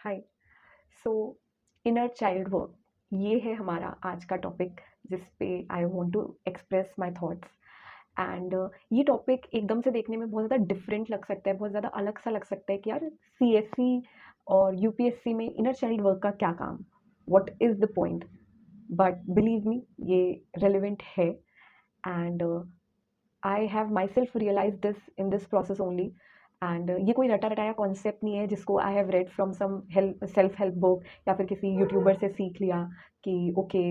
हाय। So inner child work, ये है हमारा आज का टॉपिक जिस पे I want to express my thoughts. And ये टॉपिक एकदम से देखने में बहुत ज़्यादा डिफरेंट लग सकता है, बहुत ज़्यादा अलग सा लग सकता है कि यार सीएससी और यूपीएससी में इनर चाइल्ड वर्क का क्या काम, what is the point. But believe me, ये रेलिवेंट है। And I have myself realise this in this process only. And ये कोई रटा रटाया कॉन्सेप्ट नहीं है जिसको I have read from some help self help book या फिर किसी यूट्यूबर से सीख लिया कि ओके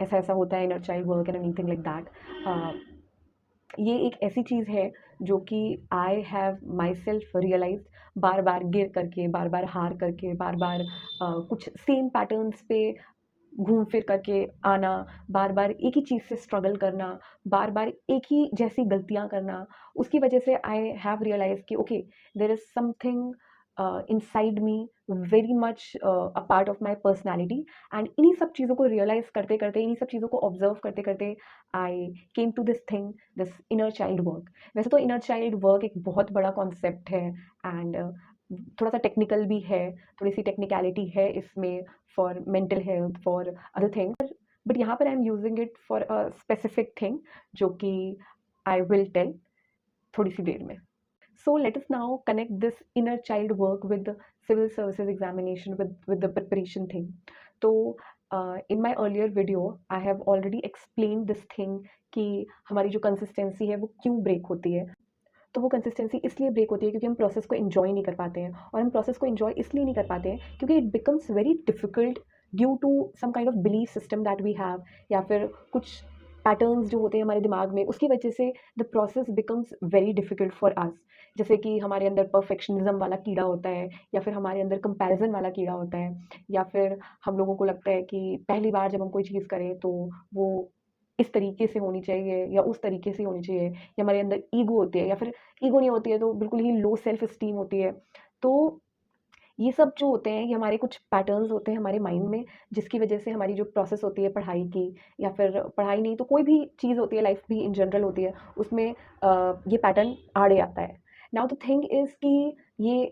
ऐसा ऐसा होता है inner child work and anything like that. ये एक ऐसी चीज़ है जो कि I have myself realise, बार बार गिर करके, बार बार हार करके, बार बार कुछ सेम पैटर्न्स पे घूम फिर करके आना, बार बार एक ही चीज़ से स्ट्रगल करना, बार बार एक ही जैसी गलतियाँ करना। उसकी वजह से आई हैव रियलाइज कि okay there is something inside me very much a part of my personality. And इन्हीं सब चीज़ों को रियलाइज करते करते, इन्हीं सब चीज़ों को ऑब्जर्व करते करते I came to this thing, this inner child work. वैसे तो इनर चाइल्ड वर्क एक बहुत बड़ा कॉन्सेप्ट है एंड थोड़ा सा टेक्निकल भी है, थोड़ी सी टेक्निकलिटी है इसमें for mental health, for other things. But यहाँ पर I am using it for a specific thing जो कि आई विल टेल थोड़ी सी देर में। So let us now connect this inner child work with the civil services examination, with the preparation thing. So in my earlier video I have already explained this thing कि हमारी जो consistency है वो क्यों break होती है। तो वो कंसिस्टेंसी इसलिए ब्रेक होती है क्योंकि हम प्रोसेस को एंजॉय नहीं कर पाते हैं, और हम प्रोसेस को एंजॉय इसलिए नहीं कर पाते हैं क्योंकि it becomes very difficult due to some kind of belief system that we have, या फिर कुछ पैटर्न्स जो होते हैं हमारे दिमाग में, उसकी वजह से the process becomes very difficult for us. जैसे कि हमारे अंदर परफेक्शनिज्म वाला कीड़ा होता है, या फिर हमारे अंदर कंपैरिजन वाला कीड़ा होता है, या फिर हम लोगों को लगता है कि पहली बार जब हम कोई चीज़ करें तो वो इस तरीके से होनी चाहिए या उस तरीके से होनी चाहिए, या हमारे अंदर ईगो होती है, या फिर ईगो नहीं होती है तो बिल्कुल ही लो सेल्फ एस्टीम होती है। तो ये सब जो होते हैं ये हमारे कुछ पैटर्न्स होते हैं हमारे माइंड में, जिसकी वजह से हमारी जो प्रोसेस होती है पढ़ाई की, या फिर पढ़ाई नहीं तो कोई भी चीज़ होती है, लाइफ भी इन जनरल होती है, उसमें ये पैटर्न आड़े आता है। नाउ द थिंग इज़ कि ये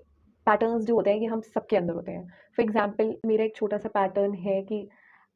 पैटर्न्स जो होते हैं ये हम सबके अंदर होते हैं। फॉर एग्जाम्पल मेरा एक छोटा सा पैटर्न है कि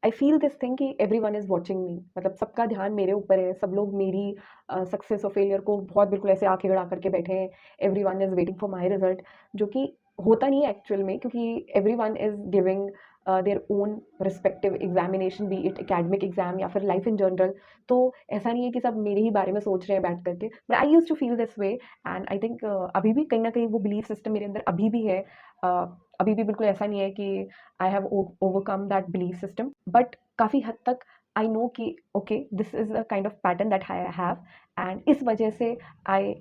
आई फील दिस थिंग कि एवरी वन इज़ वॉचिंग मी, मतलब सबका ध्यान मेरे ऊपर है, सब लोग मेरी सक्सेस और फेलियर को बहुत बिल्कुल ऐसे आंखें गड़ा करके बैठे हैं। Every one is waiting for my result, जो कि होता नहीं है एक्चुअल में, क्योंकि every one is giving their own respective examination, B it academic exam या फिर लाइफ इन जनरल। तो ऐसा नहीं है कि सब मेरे ही बारे में सोच रहे हैं बैठ करके, but I use to feel this way. And I think अभी भी कहीं ना कहीं वो बिलीफ सिस्टम मेरे अंदर अभी भी है। अभी भी बिल्कुल ऐसा नहीं है कि I have overcome that belief system, but काफ़ी हद तक आई नो कि okay this is a kind of pattern that I have, and इस वजह से I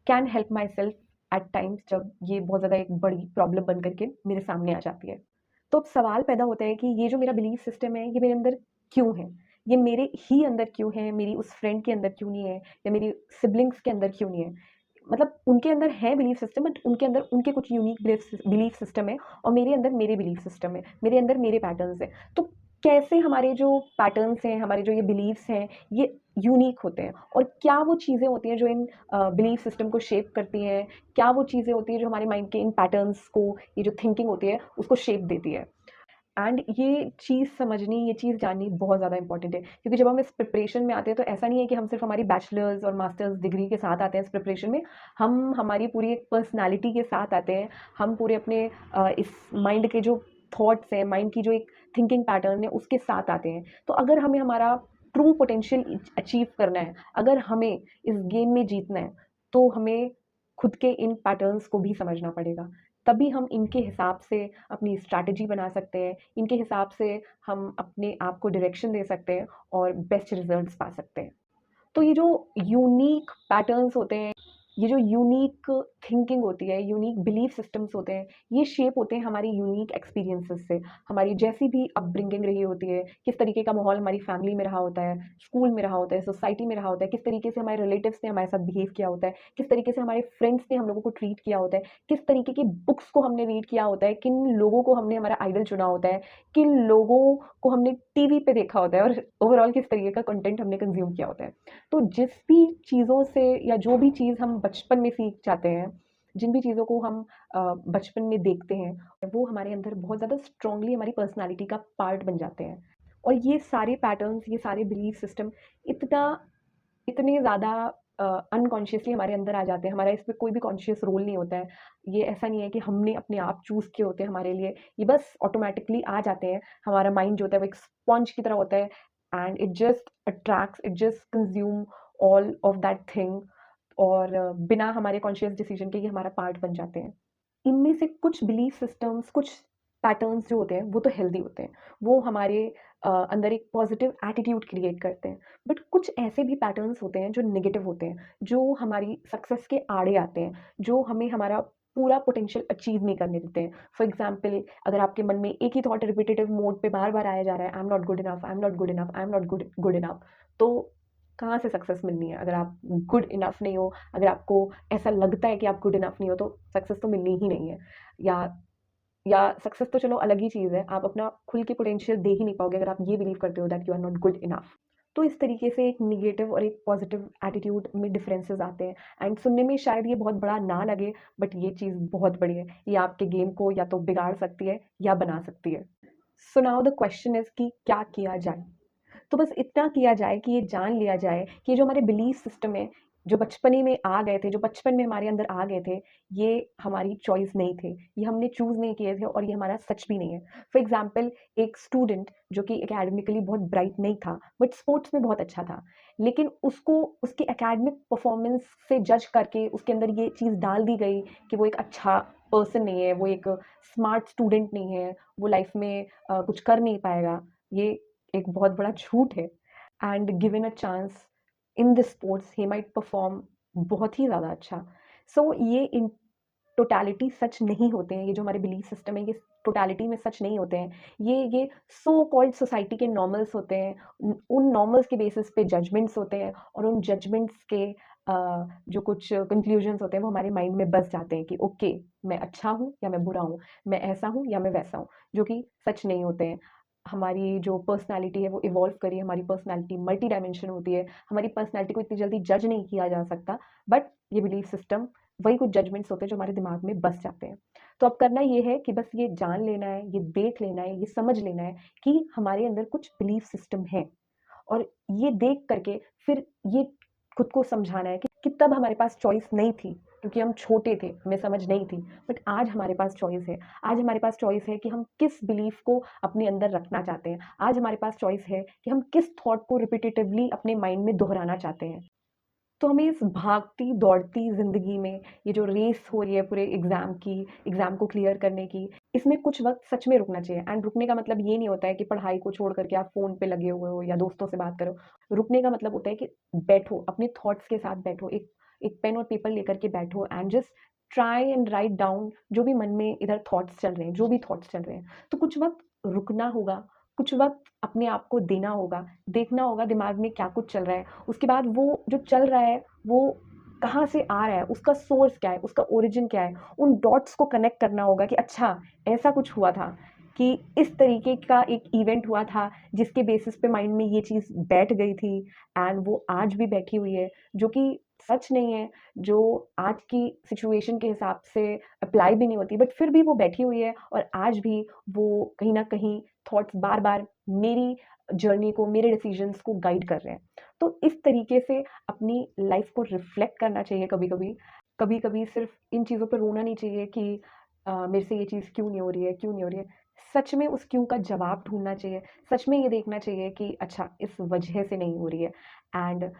can help my self eight times जब ये बहुत ज़्यादा एक बड़ी प्रॉब्लम बन करके मेरे सामने आ जाती है। तो अब सवाल पैदा होता है कि ये जो मेरा बिलीफ सिस्टम है ये मेरे अंदर क्यों है, ये मेरे ही अंदर क्यों है, मेरी उस फ्रेंड के अंदर क्यों नहीं है, या मेरी सिबलिंग्स के अंदर क्यों नहीं है। मतलब उनके अंदर है बिलीफ सिस्टम, बट उनके अंदर उनके कुछ यूनिक बिलीफ सिस्टम है, और मेरे अंदर मेरे बिलीफ सिस्टम है, मेरे अंदर मेरे पैटर्न्स हैं। तो कैसे हमारे जो पैटर्न्स हैं, हमारे जो ये बिलीव्स हैं, ये यूनिक होते हैं, और क्या वो चीज़ें होती हैं जो इन बिलीफ सिस्टम को शेप करती हैं, क्या वो चीज़ें होती हैं जो हमारे माइंड के इन पैटर्न्स को, ये जो थिंकिंग होती है उसको शेप देती है। एंड ये चीज़ समझनी, ये चीज़ जाननी बहुत ज़्यादा इंपॉर्टेंट है, क्योंकि जब हम इस प्रिपरेशन में आते हैं तो ऐसा नहीं है कि हम सिर्फ हमारी बैचलर्स और मास्टर्स डिग्री के साथ आते हैं इस प्रिपरेशन में। हम हमारी पूरी एक पर्सनालिटी के साथ आते हैं, हम पूरे अपने इस माइंड के जो थॉट्स हैं, माइंड की जो एक थिंकिंग पैटर्न है उसके साथ आते हैं। तो अगर हमें हमारा ट्रू पोटेंशियल अचीव करना है, अगर हमें इस गेम में जीतना है, तो हमें खुद के इन पैटर्न्स को भी समझना पड़ेगा। तभी हम इनके हिसाब से अपनी स्ट्रैटेजी बना सकते हैं, इनके हिसाब से हम अपने आप को डायरेक्शन दे सकते हैं और बेस्ट रिजल्ट्स पा सकते हैं। तो ये जो यूनिक पैटर्न्स होते हैं, ये जो यूनिक थिंकिंग होती है, यूनिक बिलीफ सिस्टम्स होते हैं, ये शेप होते हैं हमारी यूनिक एक्सपीरियंसेस से। हमारी जैसी भी अपब्रिंगिंग रही होती है, किस तरीके का माहौल हमारी फैमिली में रहा होता है, स्कूल में रहा होता है, सोसाइटी में रहा होता है, किस तरीके से हमारे रिलेटिव्स ने हमारे साथ बिहेव किया होता है, किस तरीके से हमारे फ्रेंड्स ने हम लोगों को ट्रीट किया होता है, किस तरीके की बुक्स को हमने रीड किया होता है, किन लोगों को हमने हमारा आइडल चुना होता है, किन लोगों को हमने टीवी पे देखा होता है, और ओवरऑल किस तरीके का कंटेंट हमने कंज्यूम किया होता है। तो जिस भी चीज़ों से, या जो भी चीज़ हम बचपन में सीख जाते हैं, जिन भी चीज़ों को हम बचपन में देखते हैं, वो हमारे अंदर बहुत ज़्यादा स्ट्रॉन्गली हमारी पर्सनैलिटी का पार्ट बन जाते हैं। और ये सारे पैटर्न्स, ये सारे बिलीफ सिस्टम इतना इतने ज़्यादा अनकॉन्शियसली हमारे अंदर आ जाते हैं, हमारा इसमें कोई भी कॉन्शियस रोल नहीं होता है। ये ऐसा नहीं है कि हमने अपने आप चूज़ किए होते हैं हमारे लिए, ये बस ऑटोमैटिकली आ जाते हैं। हमारा माइंड जो होता है वो एक स्पंज की तरह होता है and it just attracts, it just consume all of that thing और बिना हमारे कॉन्शियस डिसीजन के ये हमारा पार्ट बन जाते हैं। इनमें से कुछ बिलीफ सिस्टम्स, कुछ पैटर्न्स जो होते हैं वो तो हेल्दी होते हैं, वो हमारे अंदर एक पॉजिटिव एटीट्यूड क्रिएट करते हैं। बट कुछ ऐसे भी पैटर्न्स होते हैं जो नेगेटिव होते हैं, जो हमारी सक्सेस के आड़े आते हैं, जो हमें हमारा पूरा पोटेंशियल अचीव नहीं करने देते हैं। फॉर एग्जाम्पल, अगर आपके मन में एक ही थॉट रिपीटेटिव मोड पे बार बार आया जा रहा है, I am not good enough, I am not good enough, I am not good good enough, तो कहाँ से सक्सेस मिलनी है? अगर आप गुड इनफ नहीं हो, अगर आपको ऐसा लगता है कि आप गुड इनफ नहीं हो, तो सक्सेस तो मिलनी ही नहीं है। या या सक्सेस तो चलो अलग ही चीज़ है, आप अपना खुल के पोटेंशियल दे ही नहीं पाओगे अगर आप ये बिलीव करते हो that you are not good enough. तो इस तरीके से एक नेगेटिव और एक पॉजिटिव एटीट्यूड में डिफरेंसेस आते हैं एंड सुनने में शायद ये बहुत बड़ा ना लगे, बट ये चीज़ बहुत बड़ी है। ये आपके गेम को या तो बिगाड़ सकती है या बना सकती है। So now the question is कि क्या किया जाए? तो बस इतना किया जाए कि ये जान लिया जाए कि ये जो हमारे बिलीफ सिस्टम है, जो बचपने में आ गए थे, जो बचपन में हमारे अंदर आ गए थे, ये हमारी चॉइस नहीं थे, ये हमने चूज़ नहीं किए थे और ये हमारा सच भी नहीं है। फॉर एग्ज़ाम्पल, एक स्टूडेंट जो कि एकेडमिकली बहुत ब्राइट नहीं था, बट स्पोर्ट्स में बहुत अच्छा था, लेकिन उसको उसके एकेडमिक परफॉर्मेंस से जज करके उसके अंदर ये चीज़ डाल दी गई कि वो एक अच्छा पर्सन नहीं है, वो एक स्मार्ट स्टूडेंट नहीं है, वो लाइफ में कुछ कर नहीं पाएगा। ये एक बहुत बड़ा झूठ है and given a chance in this sports he might perform बहुत ही ज़्यादा अच्छा। सो ये इन टोटलिटी सच नहीं होते हैं, ये जो हमारे बिलीफ सिस्टम है ये टोटलिटी में सच नहीं होते हैं। ये सो कॉल्ड सोसाइटी के नॉर्मल्स होते हैं, उन नॉर्मल्स के बेसिस पे जजमेंट्स होते हैं और उन जजमेंट्स के जो कुछ कंक्लूजन्स होते हैं वो हमारे माइंड में बस जाते हैं कि ओके, मैं अच्छा हूँ या मैं बुरा हूँ, मैं ऐसा हूँ या मैं वैसा हूँ, जो कि सच नहीं होते हैं। हमारी जो पर्सनैलिटी है वो इवॉल्व करी है, हमारी पर्सनैलिटी मल्टी डायमेंशन होती है, हमारी पर्सनैलिटी को इतनी जल्दी जज नहीं किया जा सकता, बट ये बिलीफ सिस्टम वही कुछ जजमेंट्स होते हैं जो हमारे दिमाग में बस जाते हैं। तो अब करना ये है कि बस ये जान लेना है, ये देख लेना है, ये समझ लेना है कि हमारे अंदर कुछ बिलीफ सिस्टम है और ये देख करके फिर ये खुद को समझाना है कि तब हमारे पास चॉइस नहीं थी क्योंकि हम छोटे थे, हमें समझ नहीं थी, बट आज हमारे पास चॉइस है। आज हमारे पास चॉइस है कि हम किस बिलीफ को अपने अंदर रखना चाहते हैं। आज हमारे पास चॉइस है कि हम किस थॉट को रिपीटेटिवली अपने माइंड में दोहराना चाहते हैं। तो हमें इस भागती दौड़ती ज़िंदगी में ये जो रेस हो रही है पूरे एग्ज़ाम को क्लियर करने की, इसमें कुछ वक़्त सच में रुकना चाहिए एंड रुकने का मतलब ये नहीं होता है कि पढ़ाई को छोड़ कर के आप फ़ोन पे लगे हुए हो या दोस्तों से बात करो। रुकने का मतलब होता है कि बैठो, अपने थॉट्स के साथ बैठो, एक एक पेन और पेपर लेकर के बैठो and just try and write down जो भी मन में इधर थॉट्स चल रहे हैं, जो भी थॉट्स चल रहे हैं। तो कुछ वक़्त रुकना होगा, कुछ वक़्त अपने आप को देना होगा, देखना होगा दिमाग में क्या कुछ चल रहा है। उसके बाद वो जो चल रहा है वो कहाँ से आ रहा है, उसका सोर्स क्या है, उसका ओरिजिन क्या है, उन डॉट्स को कनेक्ट करना होगा कि अच्छा ऐसा कुछ हुआ था, कि इस तरीके का एक इवेंट हुआ था जिसके बेसिस पे माइंड में ये चीज़ बैठ गई थी एंड वो आज भी बैठी हुई है, जो कि सच नहीं है, जो आज की सिचुएशन के हिसाब से अप्लाई भी नहीं होती, बट फिर भी वो बैठी हुई है और आज भी वो कहीं न कहीं थॉट्स बार-बार मेरी जर्नी को, मेरे डिसीजंस को गाइड कर रहे हैं। तो इस तरीके से अपनी लाइफ को रिफ्लेक्ट करना चाहिए कभी-कभी। कभी-कभी सिर्फ़ इन चीज़ों पे रोना नहीं चाहिए कि मेरे से ये चीज़ क्यों नहीं हो रही है, क्यों नहीं हो रही है। सच में उस क्यों का जवाब ढूँढना चाहिए। सच में ये देखना चाहिए कि अच्छा इस वजह से नहीं हो रही है एंड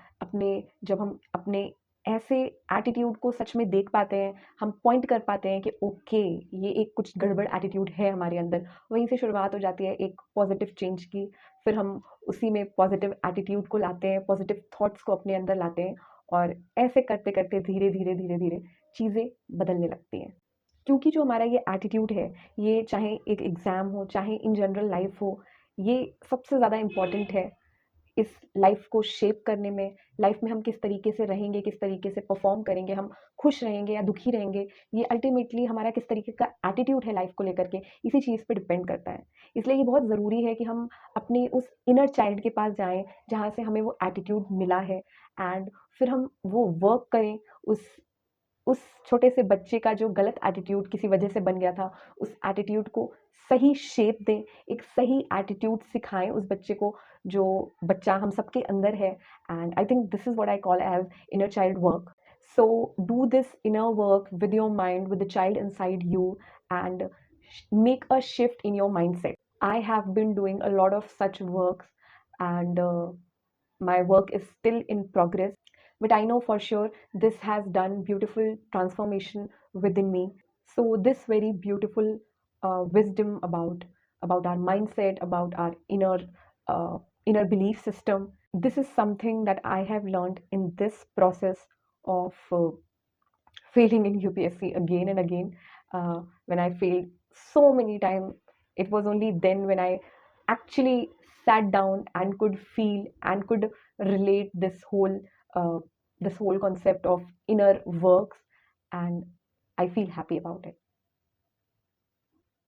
जब हम अपने ऐसे एटीट्यूड को सच में देख पाते हैं, हम पॉइंट कर पाते हैं कि ओके, ये एक कुछ गड़बड़ एटीट्यूड है हमारे अंदर। वहीं से शुरुआत हो जाती है एक पॉज़िटिव चेंज की। फिर हम उसी में पॉज़िटिव एटीट्यूड को लाते हैं, पॉज़िटिव थॉट्स को अपने अंदर लाते हैं और ऐसे करते-करते धीरे-धीरे, धीरे-धीरे चीज़ें बदलने लगती हैं। क्योंकि जो हमारा ये एटीट्यूड है, ये चाहे एक एग्ज़ाम हो, चाहे इन जनरल लाइफ़ हो, ये सबसे ज़्यादा इम्पोर्टेंट है इस लाइफ़ को शेप करने में। लाइफ़ में हम किस तरीके से रहेंगे, किस तरीके से परफ़ॉर्म करेंगे, हम खुश रहेंगे या दुखी रहेंगे, ये अल्टीमेटली हमारा किस तरीके का एटीट्यूड है लाइफ़ को लेकर के, इसी चीज़ पे डिपेंड करता है। इसलिए ये बहुत ज़रूरी है कि हम अपने उस इनर चाइल्ड के पास जाएँ, जहाँ से हमें वो एटीट्यूड मिला है एंड फिर हम वो वर्क करें उस छोटे से बच्चे का जो गलत एटीट्यूड किसी वजह से बन गया था, उस एटीट्यूड को सही शेप दें, एक सही एटीट्यूड सिखाएं उस बच्चे को, जो बच्चा हम सबके अंदर है। And I think this is what I call as inner child work. So do this inner work with your mind, with the child inside you, and make a shift in your mindset. I have been doing a lot of such works, and my work is still in progress, but I know for sure this has done beautiful transformation within me. So this very beautiful wisdom about our mindset, about our uh, inner belief system, this is something that I have learned in this process of failing in UPSC again and again. When I failed so many times, it was only then when I actually sat down and could feel and could relate uh, this whole concept of inner works, and I feel happy about it.